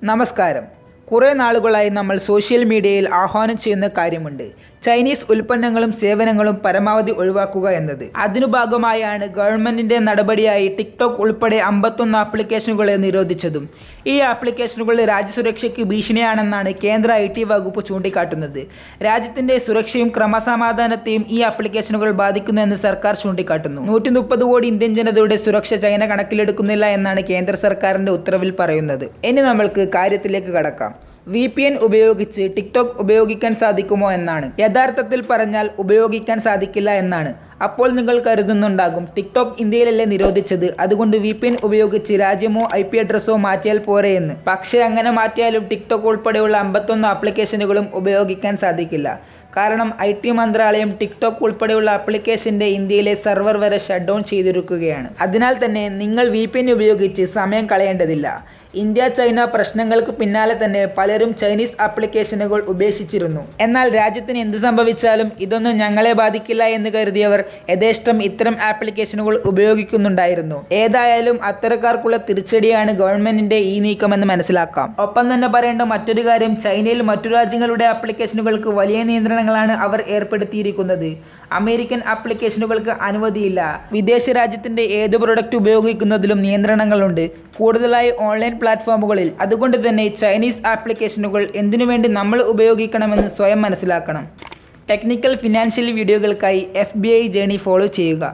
നമസ്കാരം. കുറേ നാളുകളായി നമ്മൾ സോഷ്യൽ മീഡിയയിൽ ആഹ്വാനം ചെയ്യുന്ന കാര്യമുണ്ട്. ചൈനീസ് ഉൽപ്പന്നങ്ങളും സേവനങ്ങളും പരമാവധി ഒഴിവാക്കുക എന്നത്. അതിനു ഭാഗമായാണ് ഗവൺമെൻറ്റിൻ്റെ നടപടിയായി ടിക്ടോക്ക് ഉൾപ്പെടെ 51 ആപ്ലിക്കേഷനുകളെ നിരോധിച്ചതും. ഈ ആപ്ലിക്കേഷനുകൾ രാജ്യസുരക്ഷയ്ക്ക് ഭീഷണിയാണെന്നാണ് കേന്ദ്ര IT വകുപ്പ് ചൂണ്ടിക്കാട്ടുന്നത്. രാജ്യത്തിൻ്റെ സുരക്ഷയും ക്രമസമാധാനത്തെയും ഈ ആപ്ലിക്കേഷനുകൾ ബാധിക്കുന്നുവെന്ന് സർക്കാർ ചൂണ്ടിക്കാട്ടുന്നു. 130 കോടി ഇന്ത്യൻ ജനതയുടെ സുരക്ഷ ചൈന കണക്കിലെടുക്കുന്നില്ല എന്നാണ് കേന്ദ്ര സർക്കാരിൻ്റെ ഉത്തരവിൽ പറയുന്നത്. ഇനി നമ്മൾക്ക് കാര്യത്തിലേക്ക് കടക്കാം. VPN ഉപയോഗിച്ച് ടിക്ടോക്ക് ഉപയോഗിക്കാൻ സാധിക്കുമോ എന്നാണ്. യഥാർത്ഥത്തിൽ പറഞ്ഞാൽ ഉപയോഗിക്കാൻ സാധിക്കില്ല എന്നാണ്. അപ്പോൾ നിങ്ങൾ കരുതുന്നുണ്ടാകും, ടിക്ടോക്ക് ഇന്ത്യയിലല്ലേ നിരോധിച്ചത്, അതുകൊണ്ട് VPN ഉപയോഗിച്ച് രാജ്യമോ IP അഡ്രസ്സോ മാറ്റിയാൽ പോരെ എന്ന്. പക്ഷേ അങ്ങനെ മാറ്റിയാലും ടിക്ടോക്ക് ഉൾപ്പെടെയുള്ള 51 ആപ്ലിക്കേഷനുകളും ഉപയോഗിക്കാൻ സാധിക്കില്ല. കാരണം IT മന്ത്രാലയം ടിക്ടോക്ക് ഉൾപ്പെടെയുള്ള ആപ്ലിക്കേഷൻ്റെ ഇന്ത്യയിലെ സെർവർ വരെ ഷട്ട് ഡൗൺ ചെയ്തിരിക്കുകയാണ്. അതിനാൽ തന്നെ നിങ്ങൾ VPN ഉപയോഗിച്ച് സമയം കളയേണ്ടതില്ല. ഇന്ത്യ ചൈന പ്രശ്നങ്ങൾക്ക് പിന്നാലെ തന്നെ പലരും ചൈനീസ് ആപ്ലിക്കേഷനുകൾ ഉപേക്ഷിച്ചിരുന്നു. എന്നാൽ രാജ്യത്തിന് എന്ത് സംഭവിച്ചാലും ഇതൊന്നും ഞങ്ങളെ ബാധിക്കില്ല എന്ന് കരുതിയവർ യഥേഷ്ടം ഇത്തരം ആപ്ലിക്കേഷനുകൾ ഉപയോഗിക്കുന്നുണ്ടായിരുന്നു. ഏതായാലും അത്തരക്കാർക്കുള്ള തിരിച്ചടിയാണ് ഗവൺമെന്റിന്റെ ഈ നീക്കമെന്ന് മനസ്സിലാക്കാം. ഒപ്പം തന്നെ പറയേണ്ട മറ്റൊരു കാര്യം, ചൈനയിൽ മറ്റു രാജ്യങ്ങളുടെ ആപ്ലിക്കേഷനുകൾക്ക് വലിയ നിയന്ത്രണങ്ങളാണ് അവർ ഏർപ്പെടുത്തിയിരിക്കുന്നത്. അമേരിക്കൻ ആപ്ലിക്കേഷനുകൾക്ക് അനുമതിയില്ല. വിദേശ രാജ്യത്തിന്റെ ഏത് പ്രൊഡക്റ്റ് ഉപയോഗിക്കുന്നതിലും നിയന്ത്രണങ്ങളുണ്ട്, കൂടുതലായി ഓൺലൈൻ പ്ലാറ്റ്ഫോമുകളിൽ. അതുകൊണ്ട് തന്നെ ചൈനീസ് ആപ്ലിക്കേഷനുകൾ എന്തിനു വേണ്ടി നമ്മൾ ഉപയോഗിക്കണമെന്ന് സ്വയം മനസ്സിലാക്കണം. ടെക്നിക്കൽ ഫിനാൻഷ്യൽ വീഡിയോകൾക്കായി FBI ജേണി ഫോളോ ചെയ്യുക.